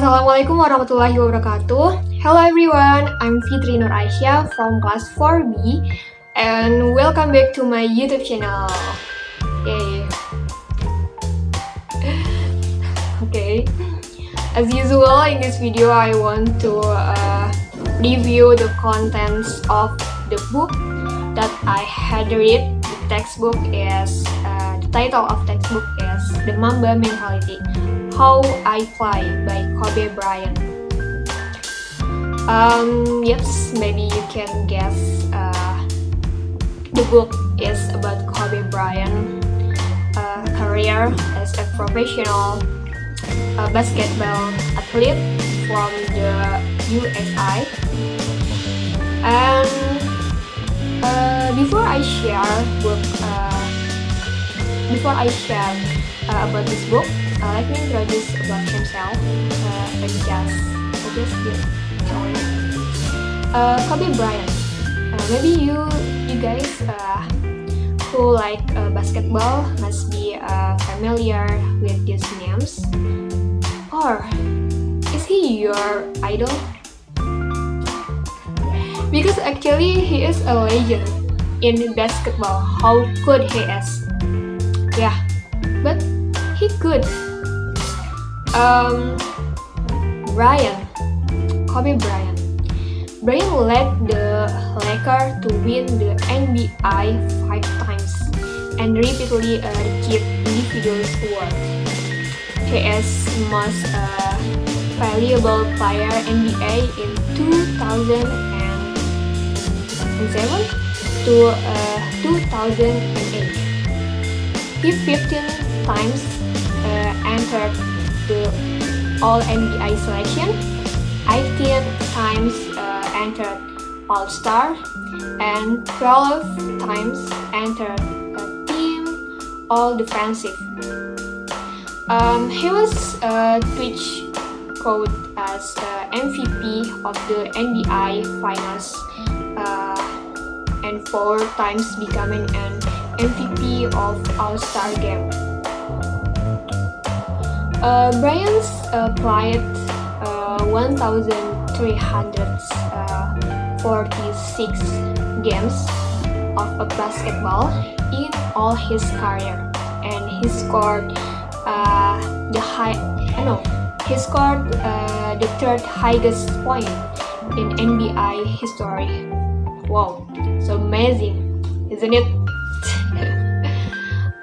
Assalamualaikum warahmatullahi wabarakatuh. Hello everyone, I'm Fitri Nur Aisyah from class 4B and welcome back to my YouTube channel. Yay. Okay, as usual in this video I want to review the contents of the book that I had read. The textbook is the title of textbook is The Mamba Mentality, How I Fly by Bryant. Yes, maybe you can guess the book is about Bryant career as a professional basketball athlete from the USA. And before I share about this book, let me introduce about himself. I just did Bryant. Maybe you guys who like basketball must be familiar with these names. Or is he your idol? Because actually he is a legend in basketball. How could he is? Yeah, but he could. Bryant. Bryant led the Lakers to win the NBA 5 times and repeatedly received individual awards. He is most valuable player NBA in 2007 to 2008. He 15 times entered the All-NBA selection, 18 times entered All-Star, and 12 times entered Team All-Defensive. He was Twitch quoted as MVP of the NBA Finals and 4 times becoming an MVP of All-Star Game. Bryant played 1,346 games of basketball in all his career, and he scored the third highest point in NBA history. Wow, so amazing, isn't it?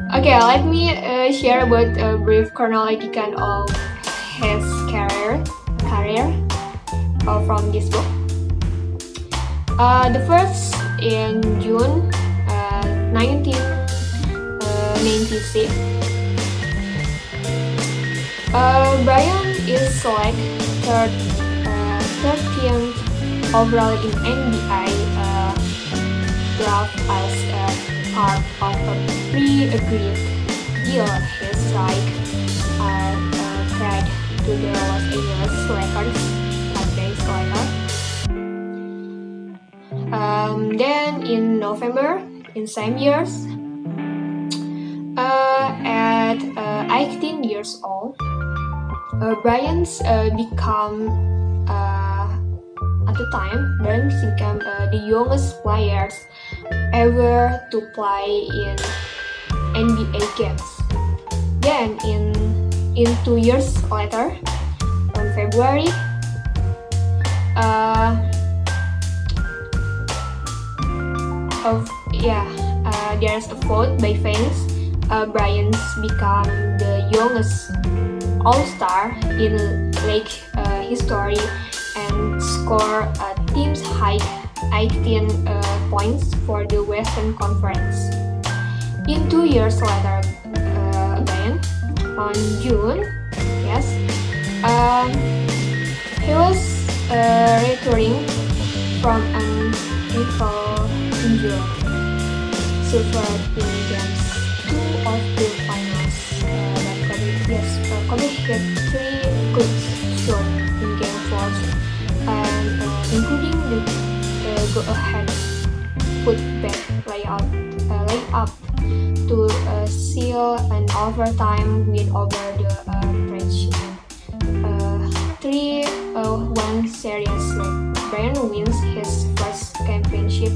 Okay, let me share about a brief chronological of his career from this book. The first in June 1996. Bryant is selected 13th overall in NBA draft as part of a pre-agreed deal. He strike trade to the Los Angeles Lakers 5 days later. Then in November in same years, at 18 years old, Bryant became the youngest players ever to play in NBA games. Then in 2 years later, on February, there's a vote by fans. Bryant became the youngest All-Star in league history and scored a team's high 18 points for the Western Conference. In 2 years later, again, on June, he was returning from an ankle injury suffered in games 2 of the finals. Kobe hit 3 good shots in game 4, and including the go-ahead putback layup to seal an overtime win over the Bryant. 3-1 series. Bryant wins his first championship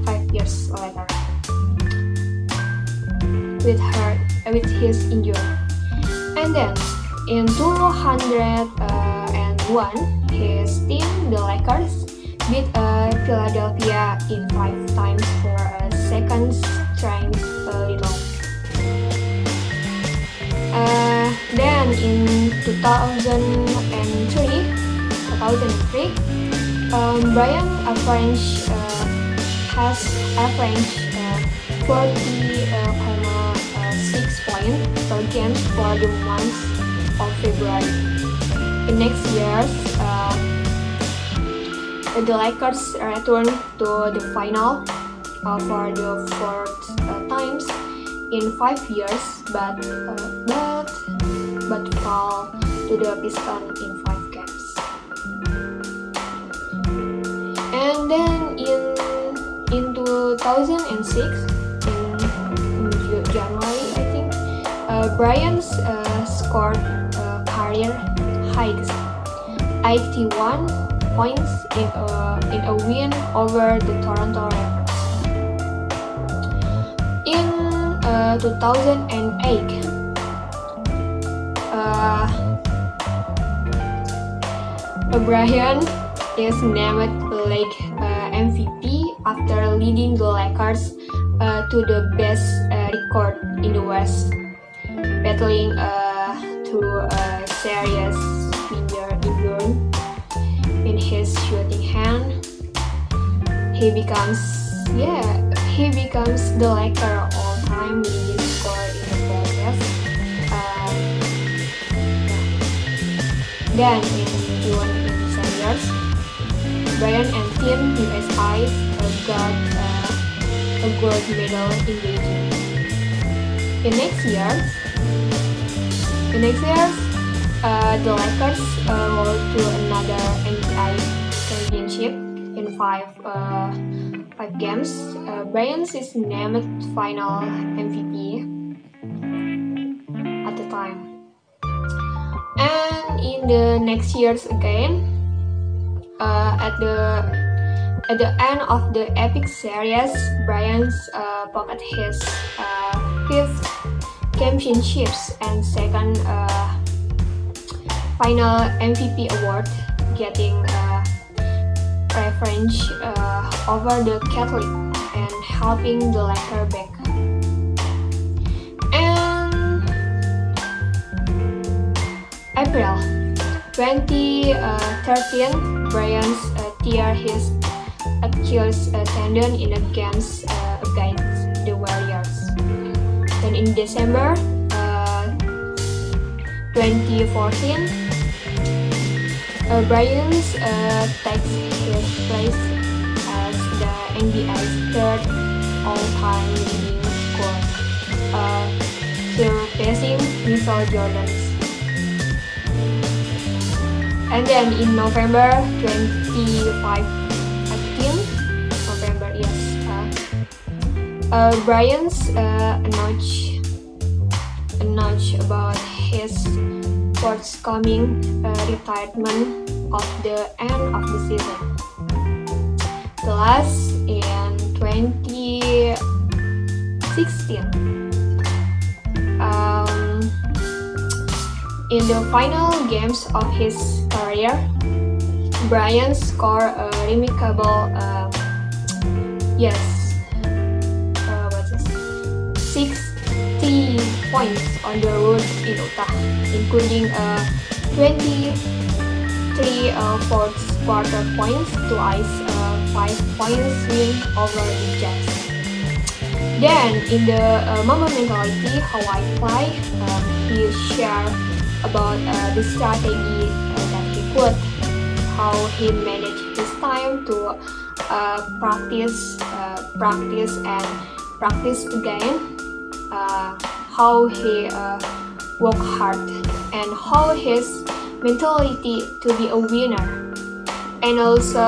5 years later with his injury. And then in 201, his team, the Lakers, beat Philadelphia in 5 times for a second straight title. Then in 2003, Bryant has averaged 40.6 points per game for the month of February. In next years, the Lakers return to the final for the 4th times in 5 years, but fall to the Pistons in 5 games. And then in 2006, in January, I think, Bryant scored career highs 81 points in a win over the Toronto Raptors. In 2008, Bryant is named league MVP after leading the Lakers to the best record in the West, battling through a serious finger injury in his shooting hand. He becomes the Lakers all-time leading scorer in the broadcast. Then in June in the same years, Bryant and Team USA got a gold medal in Beijing. In next years, the Lakers rolled to another NBA championship in 5 games. Bryant is named final MVP at the time. And in the next years again, at the end of the epic series, Bryant pocket his 5th championships and second final MVP award, getting reference over the Catholic and helping the Lakers back. And April 2013, Bryant tear his Achilles tendon in a games against the Warriors. Then in December 2014, Bryant takes his place as the NBA's 3rd all-time leading scorer, surpassing Michael Jordan's. And then in November 2015, Bryant announced about his forthcoming retirement of the end of the season. The last in 2016. In the final games of his career, Bryant scored a remarkable 60 points on the road in Utah, including 23 fourth quarter points to ice 5 points win over the Jazz. Then in the Mamba mentality, how I play, he shared about the strategy that he put, how he managed his time to practice again, how he worked hard, and how his mentality to be a winner, and also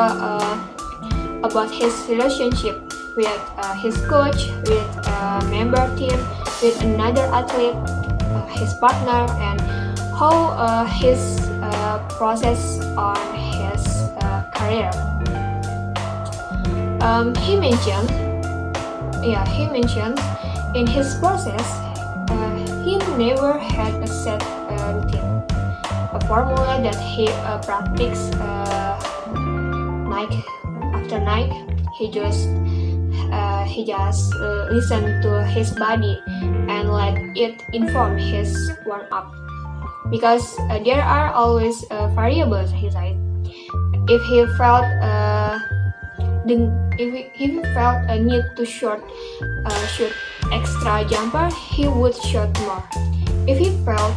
about his relationship with his coach, with a member team, with another athlete, his partner, and how his process on his career. He mentioned in his process he never had a set routine, a formula that he practiced night after night. He just listened to his body and let it inform his warm up, because there are always variables, he said. If he felt a need to shoot extra jumper, he would shoot more. If he felt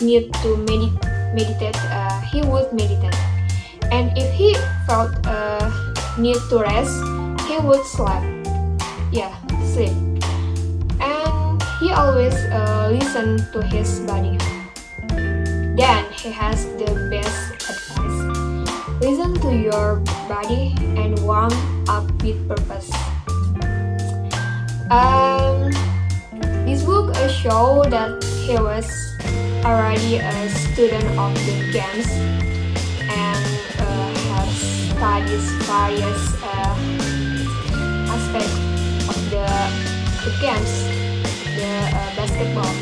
need to meditate, he would meditate. And if he felt need to rest, he would sleep. And he always listened to his body. Then he has the best advice: listen to your body and warm up with purpose. This book shows that he was already a student of the games and has studied various aspects of the games, the basketball.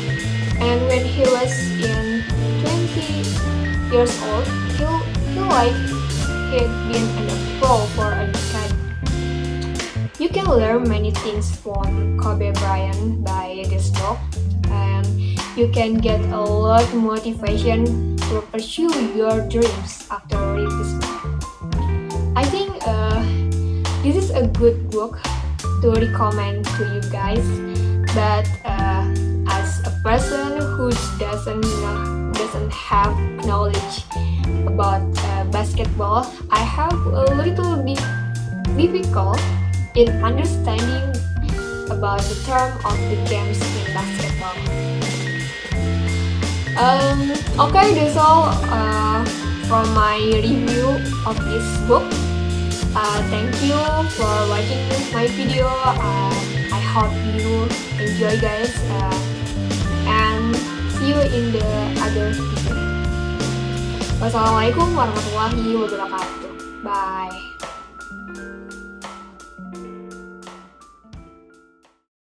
And when he was in 20 years old, he like he'd been a pro for a decade. You can learn many things from Kobe Bryant by this book, and you can get a lot of motivation to pursue your dreams after reading this book. I think this is a good book to recommend to you guys, but as a person who doesn't have knowledge about basketball, I have a little bit difficult in understanding about the term of the games in basketball. Okay, that's all from my review of this book. Thank you for watching my video. I hope you enjoy, guys, and see you in the other video. Wassalamualaikum warahmatullahi wabarakatuh. Bye.